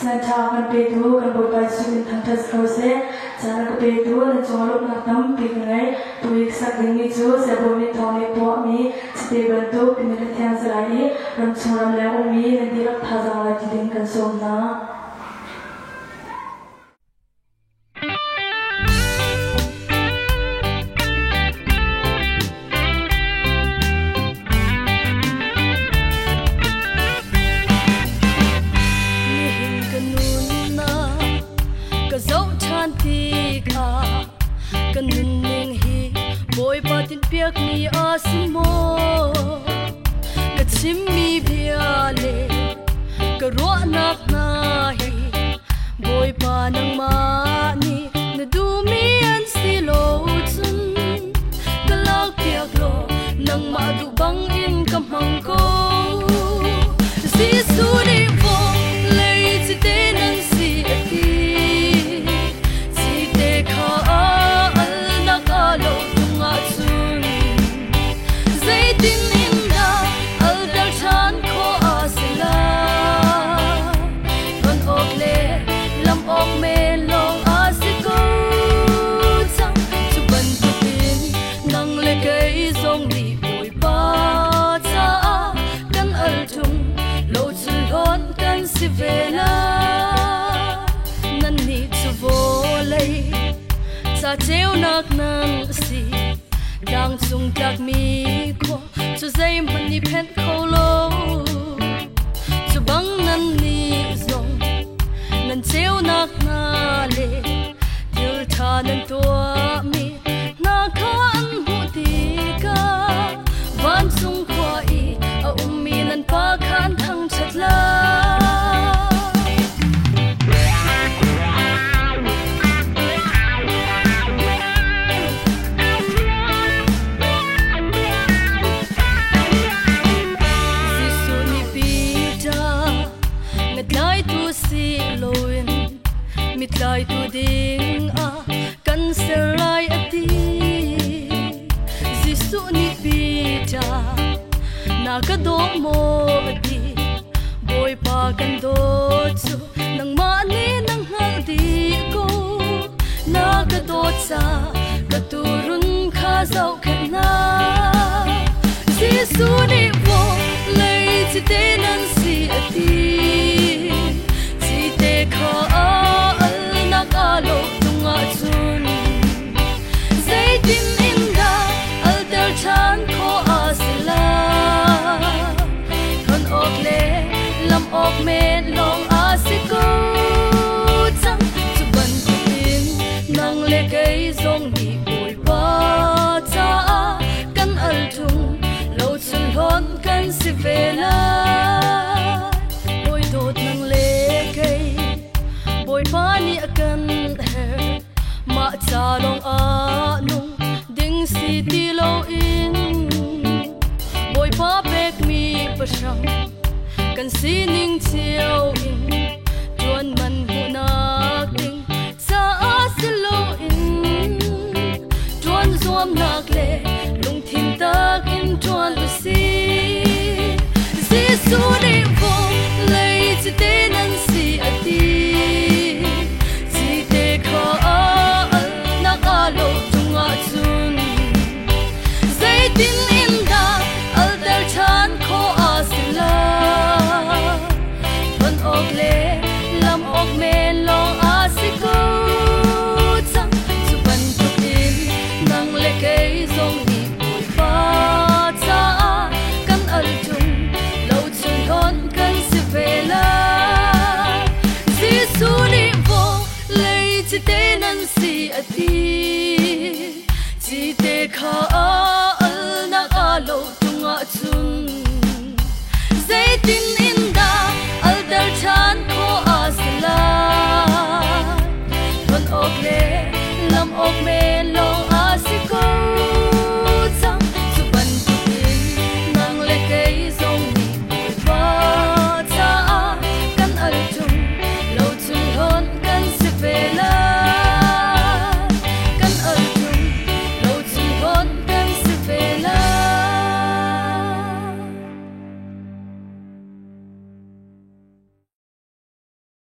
san cha kan pe tu kan bo pai su in thang thas ko se san ka pe tu na cholo na tam pi ngai tu ik sak ding ni chu se bo mi thong ni po mi stable tu pin le thang zai ram churam le o mi na di rak tha za la ti ding kan som na Piak ni asmo ka chimmi biale ka ro nak na hi boy pa nang ma ni na du mi an silo chun ka lak piak lo nang ma du bang in kam hang ko si su ni vo lei chi te nang si ati si te kha al nak alo tunga chu din inda al dal chan ko asla kon okle lam ok me long asiko chang chu ban tu pin nang le kai zong ni boy pa cha kan al tung lo chul hon kan si vela nan ni chu vo lei cha cheu nak nan si dang chung tak mi ko chu zai man ni phen kholo chu bang nan ni zong nan cheu nak na le til tha nan to mi na khan hu ti ka van chung khwa I a mi nan pa khan thang chat la mitlai tu ding a kan ser lai ati jisu ni pita na ka do mo ati boy pa kan do chu nang ma ni nang hal di ko na ka do cha ka turun kha zau khna jisu ni vo lei chi te nan si ati chi te kha alo tunga chun zai din inda al dal chan ko asla kon okle lam ok me long asiko chang chu ban tin nang le kai zong ni boy pa cha kan al tung lo chul hon kan si vela boy dot nang le kai boy pa ni akan ma cha long a nung ding si ti lo in boy pa pek mi pa shang kan si ning chiao in tuan man hu na ding cha a si lo in tuan zuam nak le lung thin tak in tuan lu si su ni vo lei chi te nan si ati lo tunga chun zai din inda al dal chan ko asla kon okle lam ok me long asiko chang chu ban tu in nang le kai zong ni boy pa cha kan al tung lo chun hon kan si vela si su ni vo lei chi te nan si ati chi te kha al na alo tunga chun zai tin